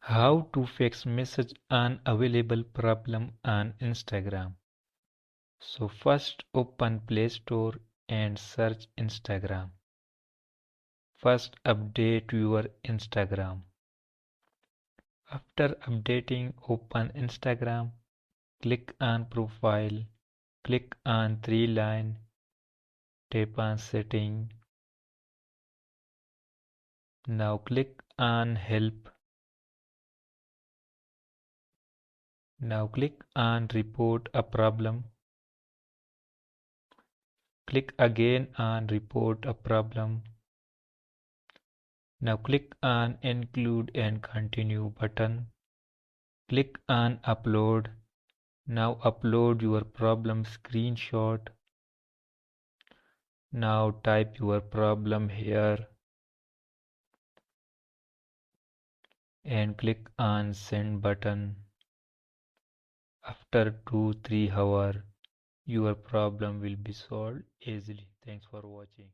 How to fix message unavailable problem on Instagram. So first open Play Store and search Instagram. First update your Instagram. After updating, open Instagram, click on profile, click on three line, tap on setting. Now click on help. Now click on report a problem. Click again on report a problem. Now click on include and continue button. Click on upload. Now upload your problem screenshot. Now type your problem here and click on send button. After 2-3 hours, your problem will be solved easily. Thanks for watching.